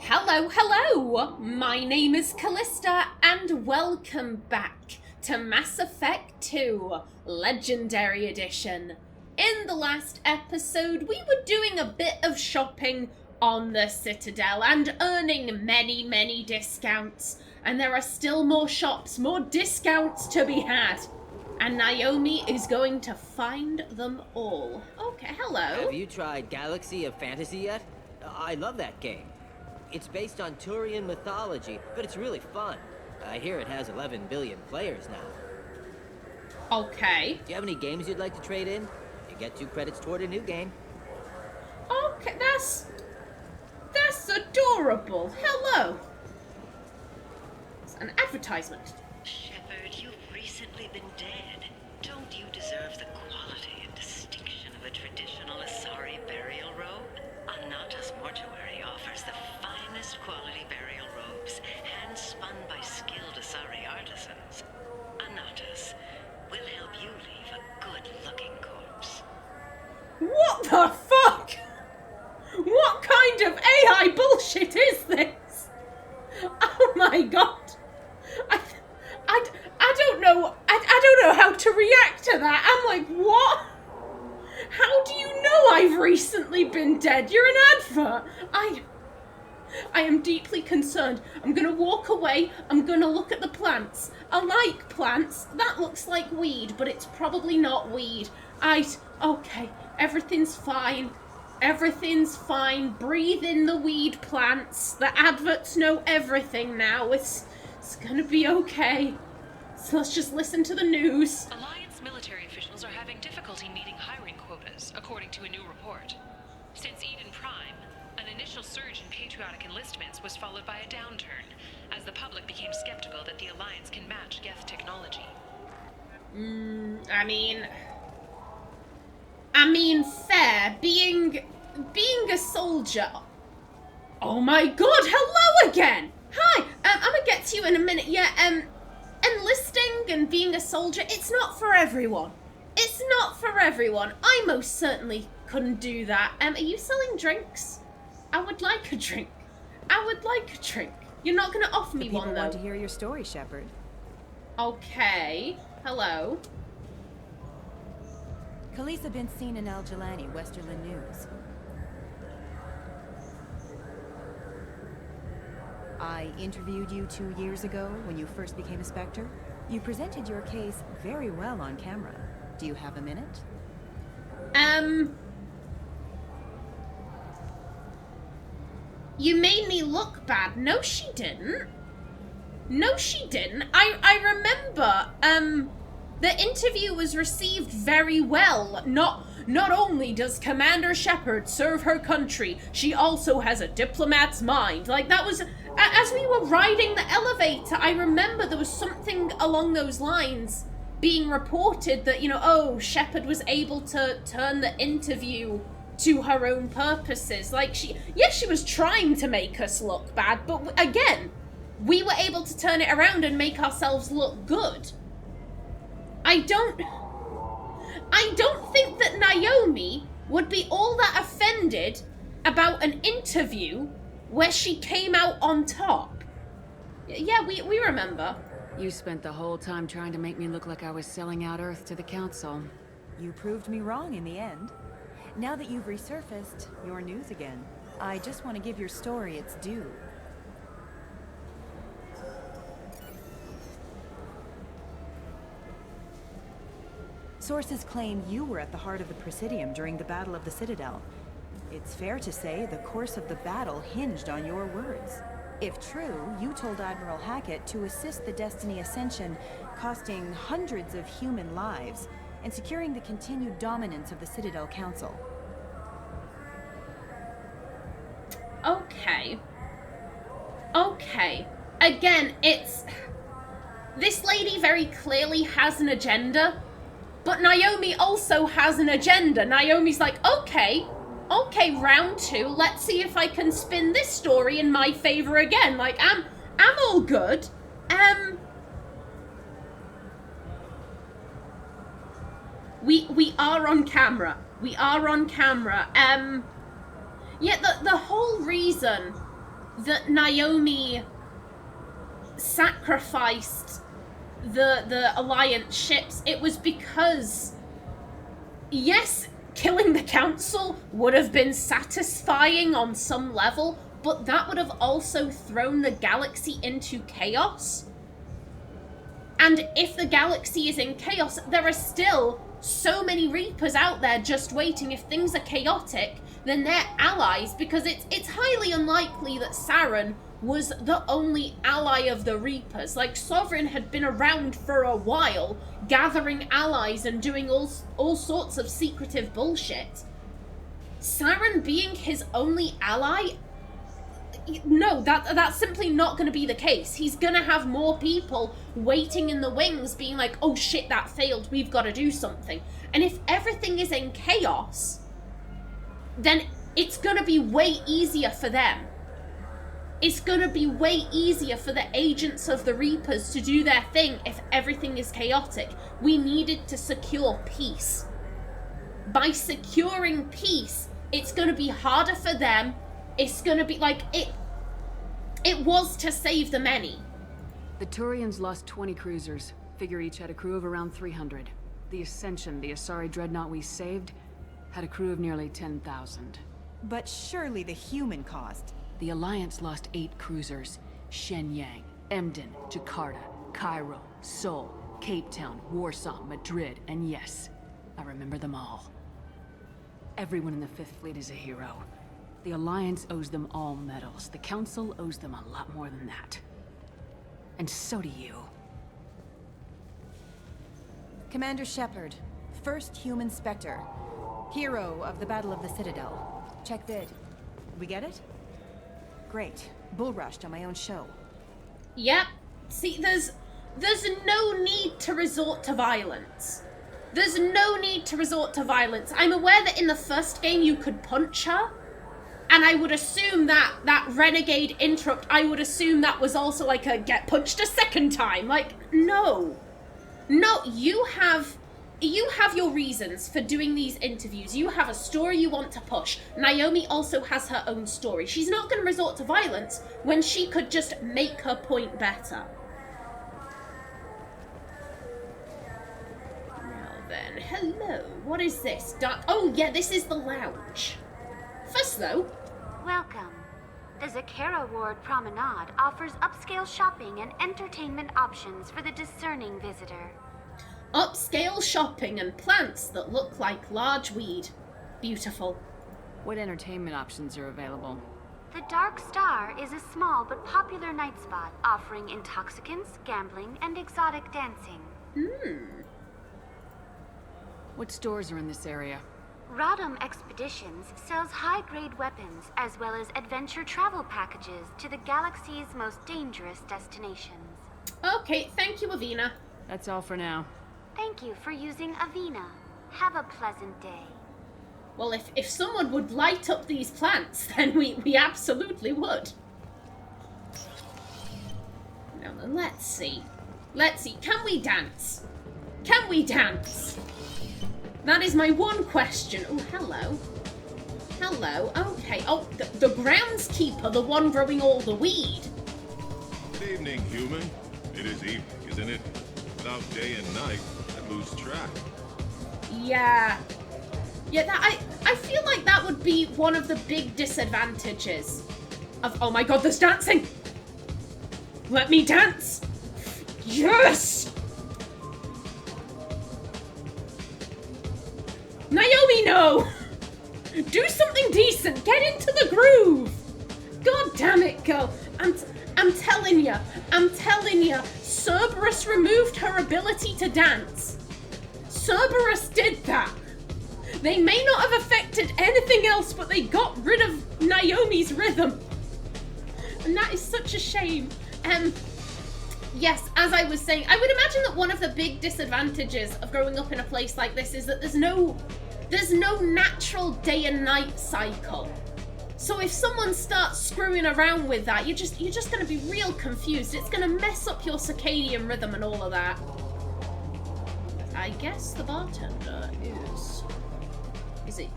Hello, hello! My name is Khalisah, and welcome back to Mass Effect 2 Legendary Edition. In the last episode, we were doing a bit of shopping on the Citadel and earning many discounts. And there are still more shops, more discounts to be had. And Naomi is going to find them all. Okay, hello. Have you tried Galaxy of Fantasy yet? I love that game. It's based on Turian mythology, but it's really fun. I hear it has 11 billion players now. Okay. Do you have any games you'd like to trade in? You get 2 credits toward a new game. Okay, that's adorable. Hello. It's an advertisement. Shepard, you've recently been dead. Don't you deserve the quality and distinction of a traditional Asari burial robe? Anata's mortuary offers the finest quality burial robes, hand-spun by skilled Asari artisans. Anata's will help you leave a good-looking corpse. What the fuck? What kind of AI bullshit is this? Oh my god. I don't know. I don't know how to react to that. I'm like, what? How do you know I've recently been dead? You're an advert. I am deeply concerned. I'm gonna walk away. I'm gonna look at the plants. I like plants. That looks like weed, but it's probably not weed. Okay, everything's fine. Everything's fine. Breathe in the weed plants. The adverts know everything now. It's gonna be okay. So let's just listen to the news. Alliance military officials are having difficulty meeting hiring quotas, according to a new report. Since Eden Prime, an initial surge in patriotic enlistments was followed by a downturn, as the public became skeptical that the Alliance can match Geth technology. I mean, fair. Being a soldier. Oh my god, hello again! Hi, I'm gonna get to you in a minute. Yeah, enlisting and being a soldier, it's not for everyone. It's not for everyone. I most certainly couldn't do that. Are you selling drinks? I would like a drink. I would like a drink. You're not gonna offer me one, though. People want to hear your story, Shepard. Okay. Hello. Khalisah been seen in al-Jilani, Westerland News. I interviewed you 2 years ago when you first became a Spectre. You presented your case very well on camera. Do you have a minute? You made me look bad. No, she didn't. No, she didn't. I remember, the interview was received very well. Not only does Commander Shepard serve her country, she also has a diplomat's mind. Like, that was, as we were riding the elevator, I remember there was something along those lines being reported that, Shepard was able to turn the interview to her own purposes. Like, she was trying to make us look bad, but again, we were able to turn it around and make ourselves look good. I don't think that Naomi would be all that offended about an interview where she came out on top. Yeah, we remember. You spent the whole time trying to make me look like I was selling out Earth to the Council. You proved me wrong in the end. Now that you've resurfaced, you're news again. I just want to give your story its due. Sources claim you were at the heart of the Presidium during the Battle of the Citadel. It's fair to say the course of the battle hinged on your words. If true, you told Admiral Hackett to assist the Destiny Ascension, costing hundreds of human lives, and securing the continued dominance of the Citadel Council. Okay. Again, this lady very clearly has an agenda. But Naomi also has an agenda. Naomi's like, okay, round 2, let's see if I can spin this story in my favor again. Like, I'm all good. We are on camera. Yeah, the whole reason that Naomi sacrificed the Alliance ships, it was because, yes, killing the Council would have been satisfying on some level, but that would have also thrown the galaxy into chaos. And if the galaxy is in chaos, there are still so many Reapers out there just waiting. If things are chaotic, then they're allies, because it's highly unlikely that Saren was the only ally of the Reapers. Like, Sovereign had been around for a while, gathering allies and doing all sorts of secretive bullshit. Saren being his only ally? No, that's simply not going to be the case. He's going to have more people waiting in the wings being like, oh shit, that failed, we've got to do something. And if everything is in chaos, then it's going to be way easier for them. It's going to be way easier for the agents of the Reapers to do their thing if everything is chaotic. We needed to secure peace. By securing peace, it's going to be harder for them. It's going to be like, it was to save the many. The Turians lost 20 cruisers. Figure each had a crew of around 300. The Ascension, the Asari dreadnought we saved, had a crew of nearly 10,000. But surely the human cost. The Alliance lost 8 cruisers. Shenyang, Emden, Jakarta, Cairo, Seoul, Cape Town, Warsaw, Madrid, and yes, I remember them all. Everyone in the Fifth Fleet is a hero. The Alliance owes them all medals. The Council owes them a lot more than that. And so do you. Commander Shepard, first human Spectre. Hero of the Battle of the Citadel. Check vid. We get it? Great. Bull rushed on my own show. Yep. See, there's no need to resort to violence. There's no need to resort to violence. I'm aware that in the first game you could punch her, and I would assume that renegade interrupt, I would assume that was also like a get punched a second time. Like, no. No, you have your reasons for doing these interviews. You have a story you want to push. Naomi also has her own story. She's not going to resort to violence when she could just make her point better. Now then, hello. What is this? Oh, yeah, this is the lounge. First, though... Welcome. The Zakera Ward Promenade offers upscale shopping and entertainment options for the discerning visitor. Upscale shopping and plants that look like large weed. Beautiful. What entertainment options are available? The Dark Star is a small but popular night spot offering intoxicants, gambling, and exotic dancing. What stores are in this area? Rodham Expeditions sells high-grade weapons as well as adventure travel packages to the galaxy's most dangerous destinations. Okay, thank you, Avina. That's all for now. Thank you for using Avina. Have a pleasant day. Well, if someone would light up these plants, then we absolutely would. Now then, let's see. Can we dance? Can we dance? That is my one question. Oh, hello. Hello, okay. Oh, the groundskeeper, the one growing all the weed. Good evening, human. It is evening, isn't it? Without day and night, I lose track. Yeah. Yeah, I feel like that would be one of the big disadvantages of... Oh my god, there's dancing! Let me dance! Yes! Naomi, no! Do something decent! Get into the groove! God damn it, girl! I'm telling you, Cerberus removed her ability to dance. Cerberus did that. They may not have affected anything else, but they got rid of Naomi's rhythm. And that is such a shame. Yes, as I was saying, I would imagine that one of the big disadvantages of growing up in a place like this is that there's no natural day and night cycle. So if someone starts screwing around with that, you're just going to be real confused. It's going to mess up your circadian rhythm and all of that. I guess the bartender is...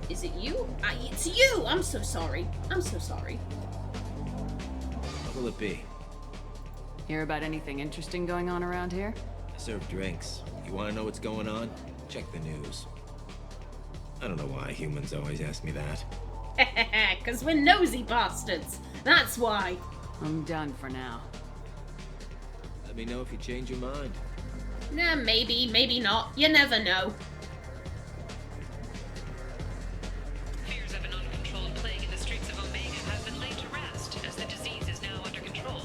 Is it you? It's you! I'm so sorry. I'm so sorry. will it be? Hear about anything interesting going on around here? I serve drinks. You want to know what's going on? Check the news. I don't know why humans always ask me that. Because we're nosy bastards. That's why. I'm done for now. Let me know if you change your mind. Nah, maybe, maybe not. You never know. Fears of an uncontrolled plague in the streets of Omega have been laid to rest, as the disease is now under control.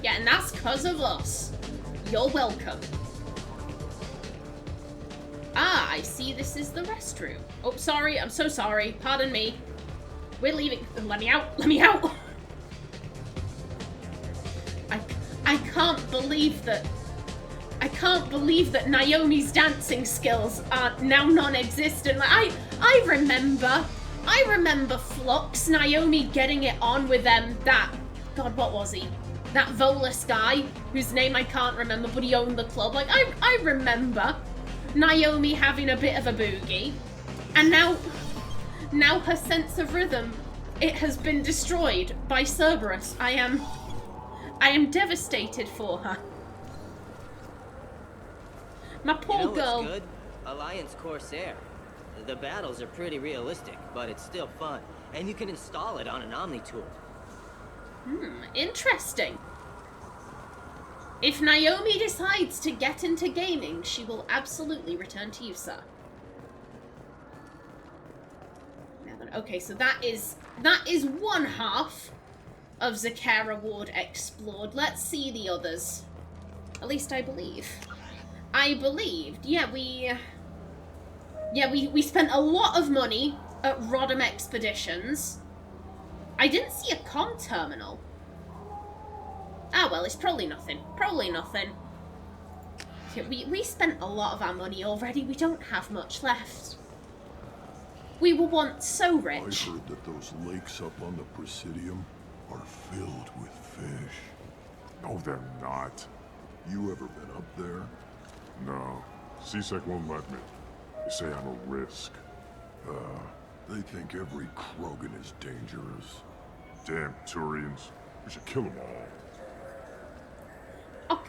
Yeah, and that's because of us. You're welcome. Ah, I see this is the restroom. Oh, sorry, I'm so sorry. Pardon me. We're leaving. Let me out. Let me out. I can't believe that. I can't believe that Naomi's dancing skills are now non-existent. Like, I remember Flux, Naomi getting it on with that, God, what was he? That Volus guy, whose name I can't remember, but he owned the club. Like, I remember Naomi having a bit of a boogie, and now her sense of rhythm, it has been destroyed by Cerberus. I am devastated for her. My poor girl. What's good? Alliance Corsair. The battles are pretty realistic, but it's still fun. And you can install it on an Omni tool. Interesting. If Naomi decides to get into gaming, she will absolutely return to you, sir. Now then, okay, so that is one half of Zakara Ward explored. Let's see the others. At least I believe. I believed. Yeah, we spent a lot of money at Rodham Expeditions. I didn't see a comm terminal. Ah, well, it's probably nothing. Probably nothing. Yeah, we spent a lot of our money already. We don't have much left. We were once so rich. I heard that those lakes up on the Presidium are filled with fish. No, they're not. You ever been up there? No. CSEC won't let me. They say I'm a risk. They think every Krogan is dangerous. Damn Turians. We should kill them all. Oh,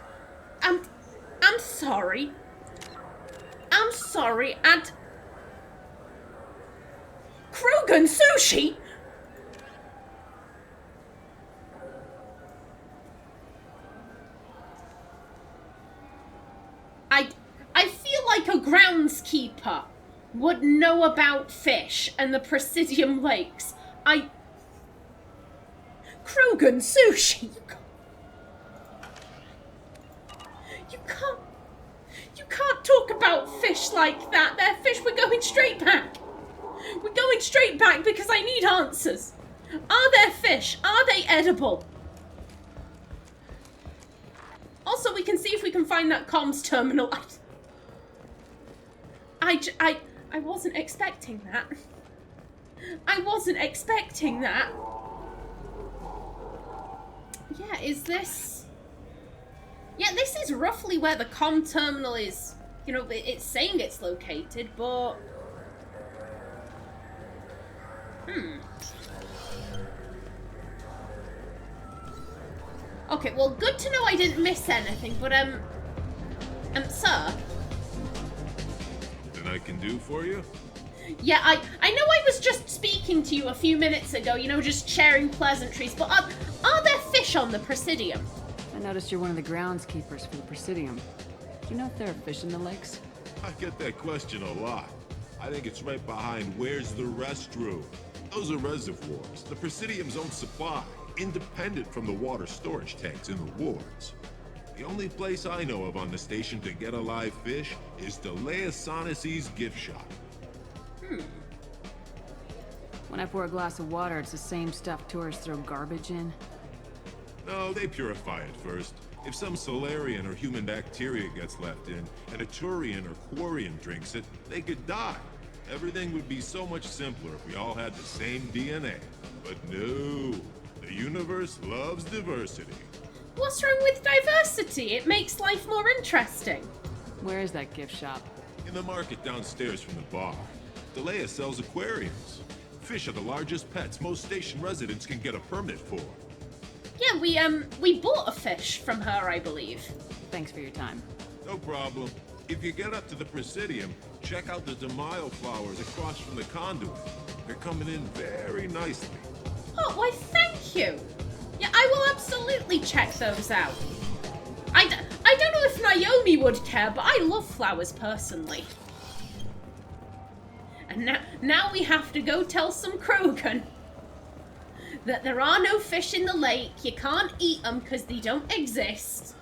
I'm sorry. I'm sorry, and... Krogan Sushi? I feel like a groundskeeper would know about fish and the Presidium lakes. Krogan Sushi? You can't talk about fish like that. They're fish. We're going straight back. We're going straight back because I need answers. Are there fish? Are they edible? Also, we can see if we can find that comms terminal. I wasn't expecting that. I wasn't expecting that. Yeah, is this... Yeah, this is roughly where the comm terminal is. You know, it's saying it's located, but... Okay, well, good to know I didn't miss anything, but, sir? Anything I can do for you? Yeah, I know I was just speaking to you a few minutes ago, you know, just sharing pleasantries, but are there fish on the Presidium? I noticed you're one of the groundskeepers for the Presidium. Do you know if there are fish in the lakes? I get that question a lot. I think it's right behind where's the restroom. Those are reservoirs, the Presidium's own supply, independent from the water storage tanks in the wards. The only place I know of on the station to get a live fish is Delea Sonesi's gift shop. When I pour a glass of water, it's the same stuff tourists throw garbage in? No, they purify it first. If some Solarian or human bacteria gets left in, and a Turian or Quarian drinks it, they could die. Everything would be so much simpler if we all had the same DNA. But no, the universe loves diversity. What's wrong with diversity? It makes life more interesting. Where is that gift shop? In the market downstairs from the bar, Delea sells aquariums. Fish are the largest pets most station residents can get a permit for. Yeah, we bought a fish from her, I believe. Thanks for your time. No problem. If you get up to the Presidium, check out the Demaio flowers across from the conduit. They're coming in very nicely. Oh, why thank you. Yeah, I will absolutely check those out. I don't know if Naomi would care, but I love flowers personally. And now we have to go tell some Krogan that there are no fish in the lake, you can't eat them because they don't exist.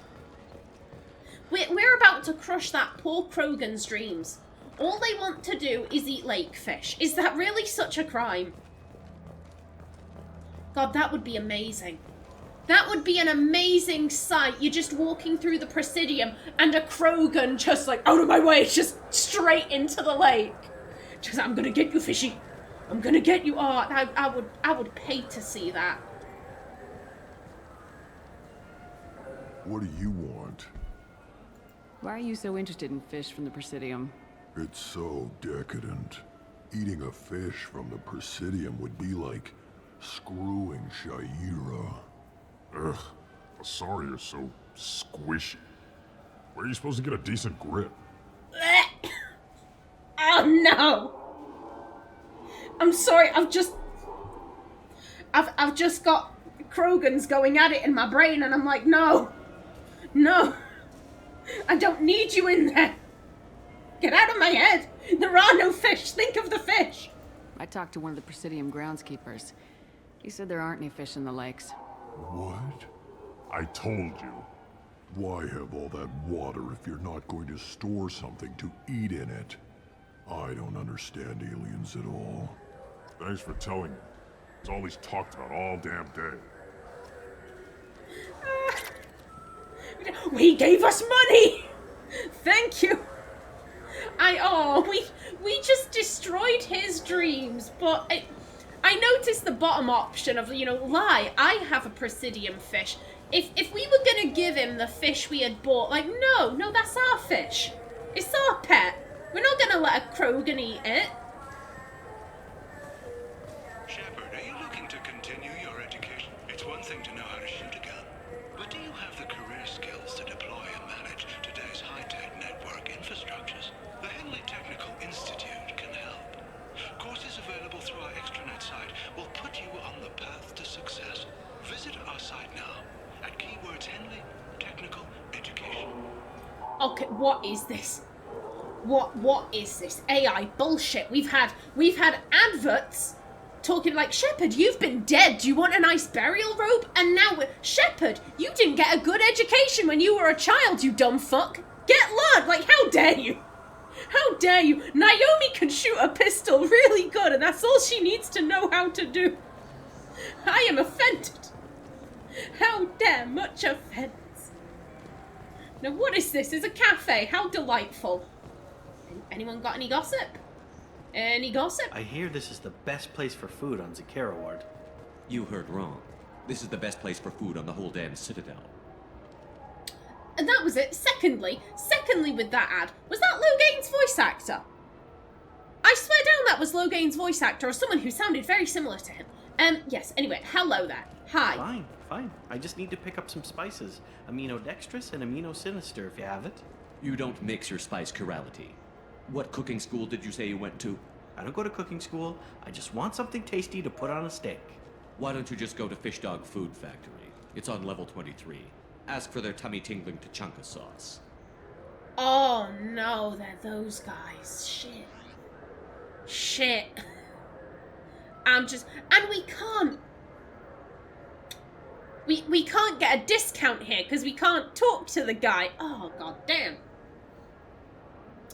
We're about to crush that poor Krogan's dreams. All they want to do is eat lake fish. Is that really such a crime? God, that would be amazing. That would be an amazing sight. You're just walking through the Presidium and a Krogan just like, out of my way, just straight into the lake. Just, I'm gonna get you, fishy. I'm gonna get you. Oh, I would pay to see that. What do you want? Why are you so interested in fish from the Presidium? It's so decadent. Eating a fish from the Presidium would be like screwing Shaira. Ugh, Asari are so squishy. Where are you supposed to get a decent grip? Oh no! I'm sorry, I've just got Krogans going at it in my brain and I'm like, no! No! I don't need you in there! Get out of my head! There are no fish! Think of the fish! I talked to one of the Presidium groundskeepers. He said there aren't any fish in the lakes. What? I told you. Why have all that water if you're not going to store something to eat in it? I don't understand aliens at all. Thanks for telling me. It's all he's talked about all damn day. We gave us money! Thank you! We just destroyed his dreams, but I noticed the bottom option of, lie, I have a Presidium fish. If we were gonna give him the fish we had bought, like, no, that's our fish. It's our pet. We're not gonna let a Krogan eat it. Shepard, are you looking to continue your education? It's one thing to know how to shoot a gun, but do you have the career skills to deploy and manage today's high-tech network infrastructures? The Henley Technical Institute can help. Courses available through our extranet site will put you on the path to success. Visit our site now at keywords Henley Technical Education. Okay, what is this? What is this? AI bullshit. We've had adverts talking like, Shepard, you've been dead. Do you want a nice burial robe? And now Shepard, you didn't get a good education when you were a child, you dumb fuck. Get learned. Like, how dare you? How dare you? Naomi can shoot a pistol really good, and that's all she needs to know how to do. I am offended. How dare much offense. Now, what is this? It's a cafe. How delightful. Anyone got any gossip? Any gossip? I hear this is the best place for food on Zakera Ward. You heard wrong. This is the best place for food on the whole damn Citadel. And that was it. Secondly with that ad, was that Loghain's voice actor? I swear down that was Loghain's voice actor, or someone who sounded very similar to him. Yes, anyway, hello there. Hi. Fine. I just need to pick up some spices. Aminodextrous and aminosinister, if you have it. You don't mix your spice chirality. What cooking school did you say you went to? I don't go to cooking school. I just want something tasty to put on a steak. Why don't you just go to Fish Dog Food Factory? It's on level 23. Ask for their tummy-tingling tachanka sauce. Oh no, they're those guys. Shit. And we can't. We can't get a discount here because we can't talk to the guy. Oh, god damn.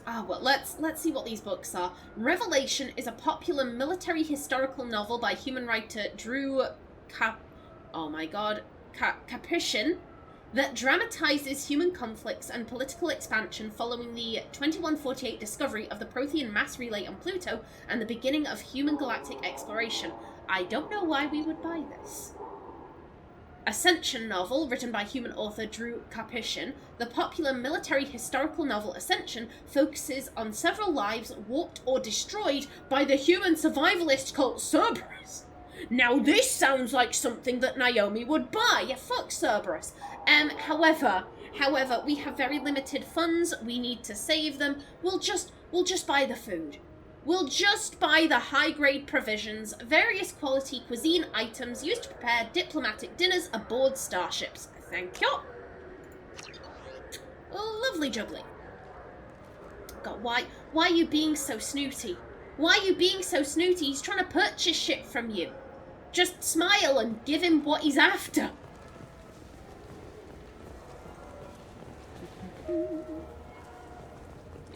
Well, let's see what these books are. Revelation is a popular military historical novel by human writer Drew Capuchin that dramatizes human conflicts and political expansion following the 2148 discovery of the Prothean mass relay on Pluto and the beginning of human galactic exploration. I don't know why we would buy this. Ascension novel, written by human author Drew Capuchin. The popular military historical novel Ascension focuses on several lives warped or destroyed by the human survivalist cult Cerberus. Now this sounds like something that Naomi would buy. Yeah, fuck Cerberus. However, we have very limited funds. We need to save them. We'll just buy the food. We'll just buy the high-grade provisions, various quality cuisine items used to prepare diplomatic dinners aboard starships. Thank you. Oh, lovely jubbly. God, why are you being so snooty? Why are you being so snooty? He's trying to purchase shit from you. Just smile and give him what he's after.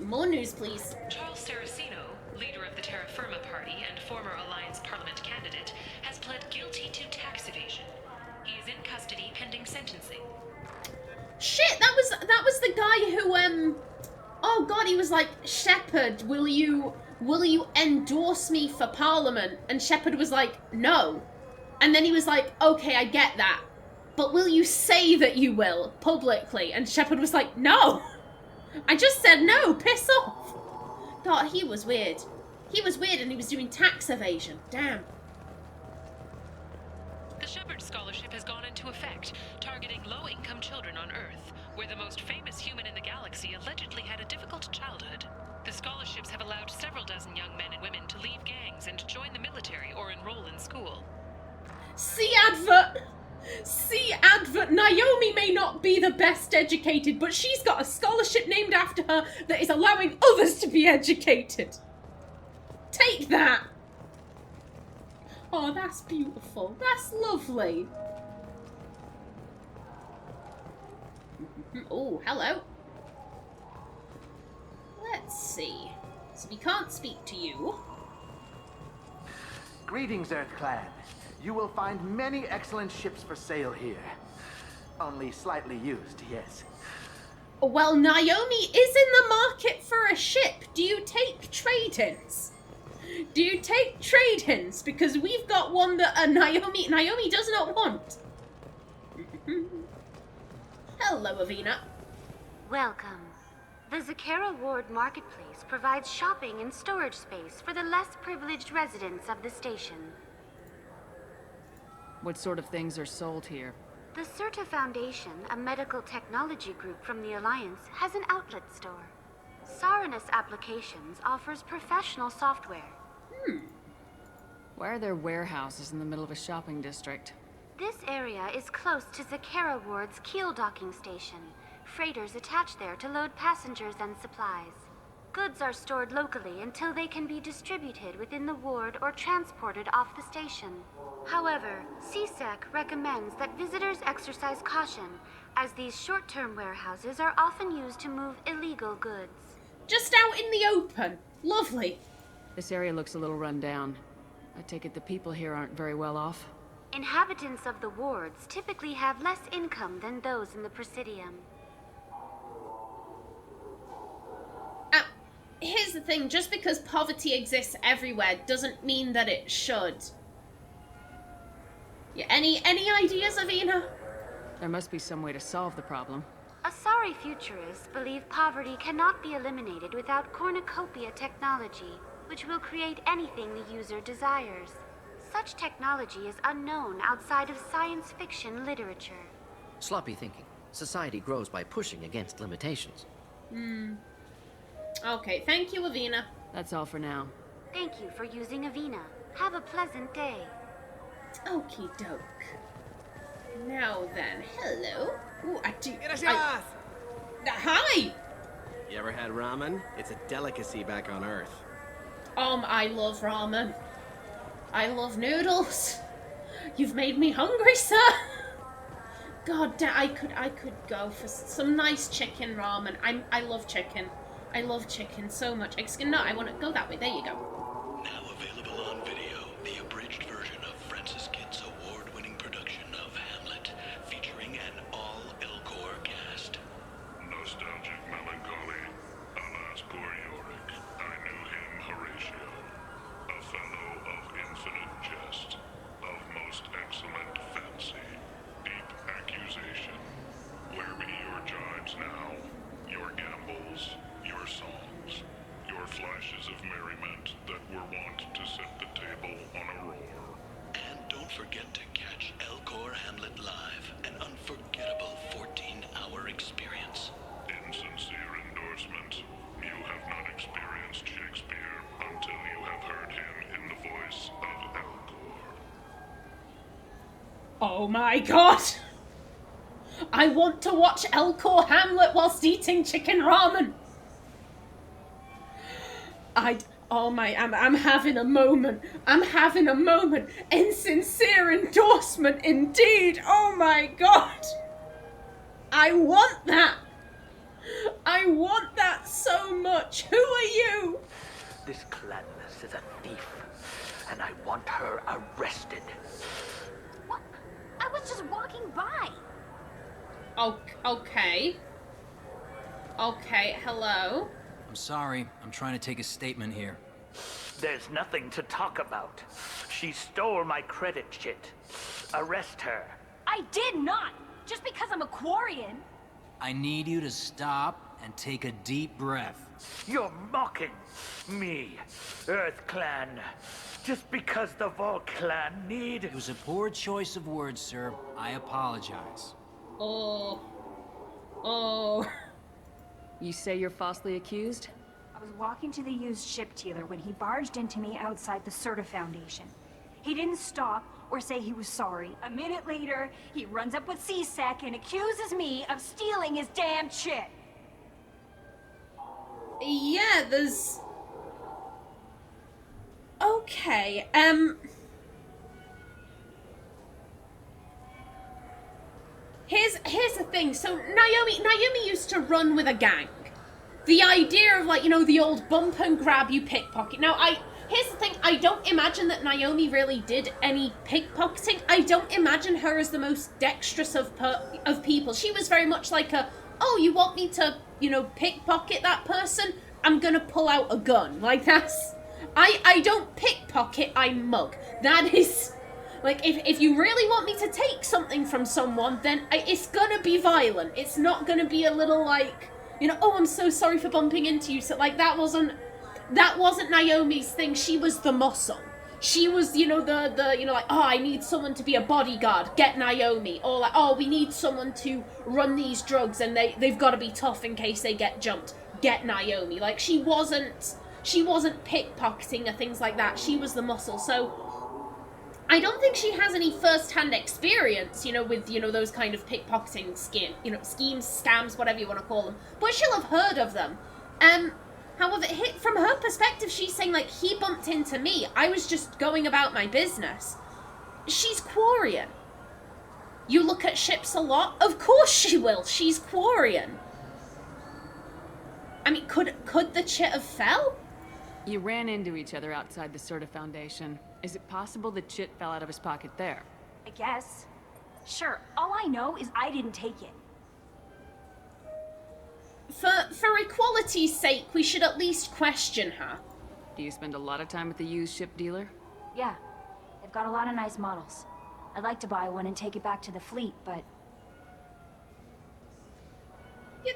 More news, please. Charles Saraceno, leader of the Terra Firma Party and former Alliance Parliament candidate, has pled guilty to tax evasion. He is in custody pending sentencing. Shit, that was the guy who oh god, he was like, Shepard, will you endorse me for Parliament? And Shepard was like, no. And then he was like, okay, I get that, but will you say that you will publicly? And Shepard was like, no. I just said no, piss off. God, he was weird. He was weird and he was doing tax evasion. Damn. The Shepard Scholarship has gone into effect, targeting low-income children on Earth, where the most famous human in the galaxy allegedly had a difficult childhood. The scholarships have allowed several dozen young men and women to leave gangs and join the military or enroll in school. See advert! See advert! Naomi may not be the best educated, but she's got a scholarship named after her that is allowing others to be educated. Take that! Oh, that's beautiful. That's lovely. Oh, hello. Let's see. So we can't speak to you. Greetings, Earth Clan. You will find many excellent ships for sale here. Only slightly used, yes. Well, Naomi is in the market for a ship. Do you take trade-ins? Do you take trade-ins? Because we've got one that Naomi does not want. Hello, Avina. Welcome. The Zakera Ward Marketplace provides shopping and storage space for the less privileged residents of the station. What sort of things are sold here? The Certa Foundation, a medical technology group from the Alliance, has an outlet store. Saranus Applications offers professional software. Why are there warehouses in the middle of a shopping district? This area is close to Zakera Ward's keel docking station. Freighters attach there to load passengers and supplies. Goods are stored locally until they can be distributed within the ward or transported off the station. However, CSEC recommends that visitors exercise caution, as these short-term warehouses are often used to move illegal goods. Just out in the open. Lovely. This area looks a little run down. I take it the people here aren't very well off? Inhabitants of the wards typically have less income than those in the Presidium. Here's the thing, just because poverty exists everywhere doesn't mean that it should. Yeah, any ideas, Avina? There must be some way to solve the problem. Asari futurists believe poverty cannot be eliminated without cornucopia technology, which will create anything the user desires. Such technology is unknown outside of science fiction literature. Sloppy thinking. Society grows by pushing against limitations. Okay, thank you, Avina. That's all for now. Thank you for using Avina. Have a pleasant day. Okie doke. Now then, hello. Ooh, hi! You ever had ramen? It's a delicacy back on Earth. I love ramen. I love noodles. You've made me hungry, sir. God, I could go for some nice chicken ramen. I love chicken. I love chicken so much. No, I want to go that way. There you go. Now available on video, the abridged version of Francis Kidd's award-winning production of Hamlet, featuring an all-Elcor cast. Nostalgic melancholy, alas poor Yorick. I knew him, Horatio. A fellow of infinite jest, of most excellent fancy, deep accusation. Where be your jibes now? Your gambols? Your songs, your flashes of merriment that Oh my god! I want to watch Elcor Hamlet whilst eating chicken ramen! I'm having a moment. I'm having a moment. Insincere endorsement indeed. Oh my god. I want that. I want that so much. Who are you? This Clanless is a thief, and I want her arrested. What? I was just walking by. Okay. Okay, hello? I'm sorry. I'm trying to take a statement here. There's nothing to talk about. She stole my credit chit. Arrest her. I did not! Just because I'm a Quarian. I need you to stop and take a deep breath. You're mocking me, Earth Clan. Just because the Vol Clan need... It was a poor choice of words, sir. I apologize. Oh. You say you're falsely accused? I was walking to the used ship dealer when he barged into me outside the Serta Foundation. He didn't stop or say he was sorry. A minute later, he runs up with C-Sec and accuses me of stealing his damn chit. Yeah, there's... Okay, Here's the thing. So Naomi used to run with a gang. The idea of, like, you know, the old bump and grab you pickpocket. Now, here's the thing. I don't imagine that Naomi really did any pickpocketing. I don't imagine her as the most dexterous of people. She was very much like a, oh, you want me to, you know, pickpocket that person? I'm gonna pull out a gun. Like, that's... I don't pickpocket, I mug. That is... Like, if you really want me to take something from someone, then it's gonna be violent. It's not gonna be a little, like, you know, oh, I'm so sorry for bumping into you. So, like, that wasn't Naomi's thing. She was the muscle. She was, you know, the you know, like, oh, I need someone to be a bodyguard. Get Naomi. Or, like, oh, we need someone to run these drugs and they've got to be tough in case they get jumped. Get Naomi. Like, she wasn't pickpocketing or things like that. She was the muscle. So... I don't think she has any first-hand experience, you know, with, you know, those kind of pickpocketing schemes, scams, whatever you want to call them. But she'll have heard of them. However, from her perspective, she's saying, like, he bumped into me. I was just going about my business. She's Quarian. You look at ships a lot? Of course she will. She's Quarian. I mean, could the chit have fell? You ran into each other outside the Serta Foundation. Is it possible the chit fell out of his pocket there? I guess. Sure, all I know is I didn't take it. For equality's sake, we should at least question her. Do you spend a lot of time at the used ship dealer? Yeah, they've got a lot of nice models. I'd like to buy one and take it back to the fleet, but... Yeah,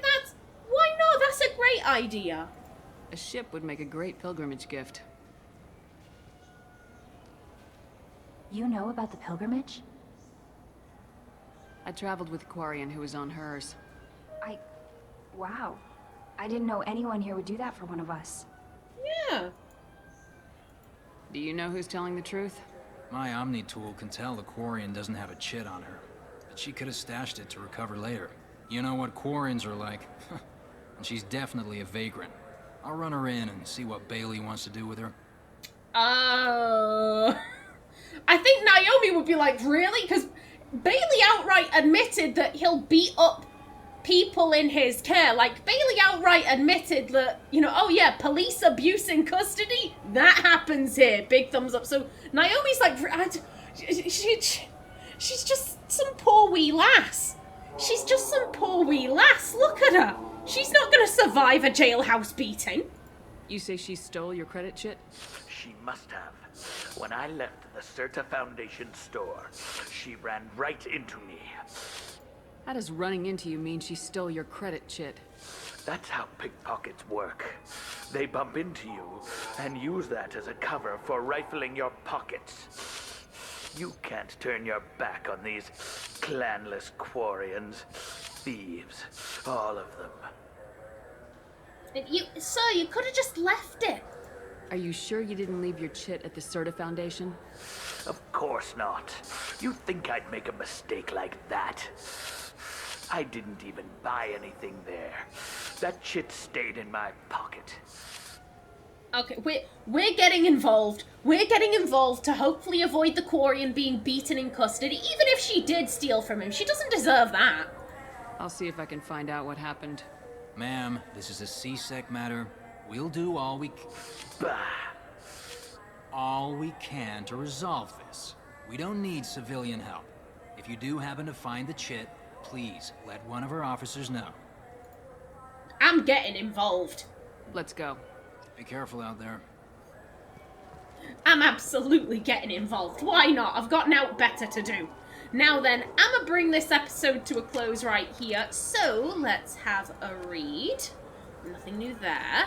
why not? That's a great idea. A ship would make a great pilgrimage gift. You know about the pilgrimage? I traveled with a Quarian who was on hers. Wow. I didn't know anyone here would do that for one of us. Yeah. Do you know who's telling the truth? My Omni tool can tell the Quarian doesn't have a chit on her, but she could have stashed it to recover later. You know what Quarians are like. And she's definitely a vagrant. I'll run her in and see what Bailey wants to do with her. I think Naomi would be like, really? Because Bailey outright admitted that he'll beat up people in his care. Like, Bailey outright admitted that, you know, oh yeah, police abuse in custody, that happens here. Big thumbs up. So Naomi's like, she's just some poor wee lass. She's just some poor wee lass. Look at her. She's not going to survive a jailhouse beating. You say she stole your credit chit? She must have. When I left the Serta Foundation store, she ran right into me. How does running into you mean she stole your credit chit? That's how pickpockets work. They bump into you and use that as a cover for rifling your pockets. You can't turn your back on these clanless Quarians. Thieves. All of them. Sir, you could have just left it. Are you sure you didn't leave your chit at the Serta Foundation? Of course not. You'd think I'd make a mistake like that. I didn't even buy anything there. That chit stayed in my pocket. Okay, we're getting involved. We're getting involved to hopefully avoid the Quarian being beaten in custody, even if she did steal from him. She doesn't deserve that. I'll see if I can find out what happened. Ma'am, this is a C-Sec matter. We'll do all we can to resolve this. We don't need civilian help. If you do happen to find the chit, please let one of our officers know. I'm getting involved. Let's go. Be careful out there. I'm absolutely getting involved. Why not? I've got now better to do. Now then, I'ma bring this episode to a close right here. So, let's have a read. Nothing new there.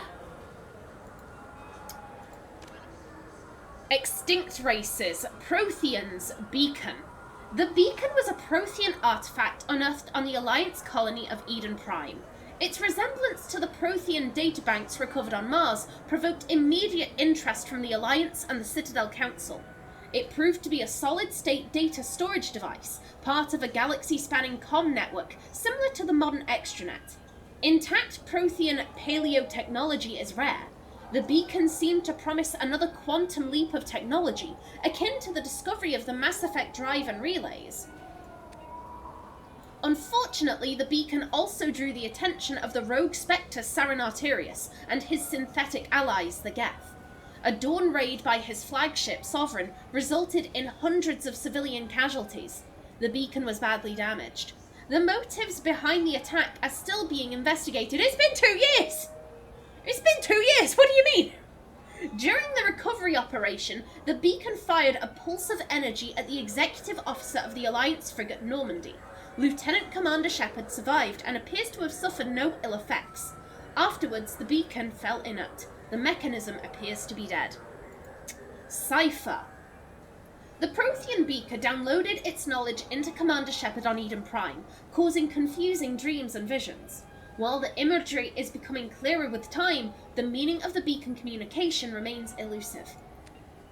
Extinct races. Protheans beacon. The beacon was a Prothean artifact unearthed on the Alliance colony of Eden Prime. Its resemblance to the Prothean databanks recovered on Mars provoked immediate interest from the Alliance and the Citadel Council. It proved to be a solid-state data storage device, part of a galaxy-spanning comm network similar to the modern extranet. Intact Prothean paleotechnology is rare. The beacon seemed to promise another quantum leap of technology, akin to the discovery of the Mass Effect drive and relays. Unfortunately, the beacon also drew the attention of the rogue Spectre Sarin Arterius and his synthetic allies, the Geth. A dawn raid by his flagship, Sovereign, resulted in hundreds of civilian casualties. The beacon was badly damaged. The motives behind the attack are still being investigated. It's been 2 years! It's been 2 years! What do you mean? During the recovery operation, the beacon fired a pulse of energy at the executive officer of the Alliance frigate Normandy. Lieutenant Commander Shepard survived and appears to have suffered no ill effects. Afterwards, the beacon fell inert. The mechanism appears to be dead. Cipher. The Prothean beaker downloaded its knowledge into Commander Shepard on Eden Prime, causing confusing dreams and visions. While the imagery is becoming clearer with time, the meaning of the beacon communication remains elusive.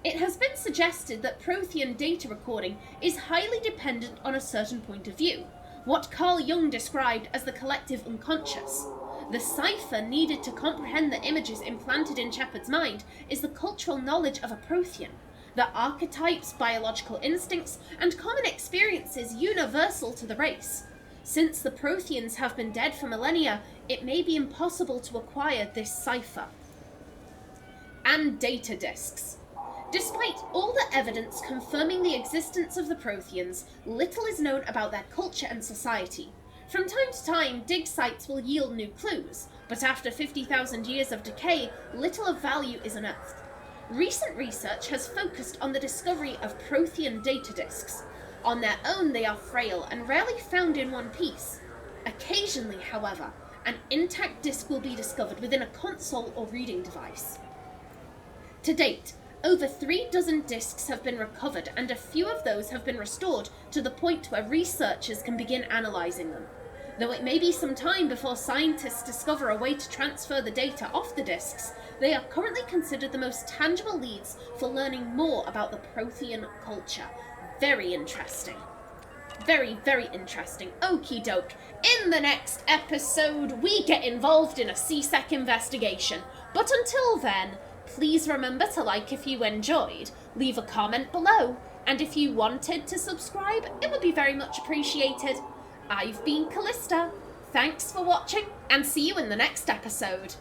It has been suggested that Prothean data recording is highly dependent on a certain point of view, what Carl Jung described as the collective unconscious. The cipher needed to comprehend the images implanted in Shepard's mind is the cultural knowledge of a Prothean, the archetypes, biological instincts, and common experiences universal to the race. Since the Protheans have been dead for millennia, it may be impossible to acquire this cipher. And data disks. Despite all the evidence confirming the existence of the Protheans, little is known about their culture and society. From time to time, dig sites will yield new clues, but after 50,000 years of decay, little of value is unearthed. Recent research has focused on the discovery of Prothean data disks. On their own, they are frail and rarely found in one piece. Occasionally, however, an intact disk will be discovered within a console or reading device. To date, over 3 dozen disks have been recovered, and a few of those have been restored to the point where researchers can begin analysing them. Though it may be some time before scientists discover a way to transfer the data off the disks, they are currently considered the most tangible leads for learning more about the Prothean culture. Very interesting. Very, very interesting. Okie doke. In the next episode, we get involved in a C-Sec investigation. But until then, please remember to like if you enjoyed, leave a comment below, and if you wanted to subscribe, it would be very much appreciated. I've been Callista. Thanks for watching, and see you in the next episode.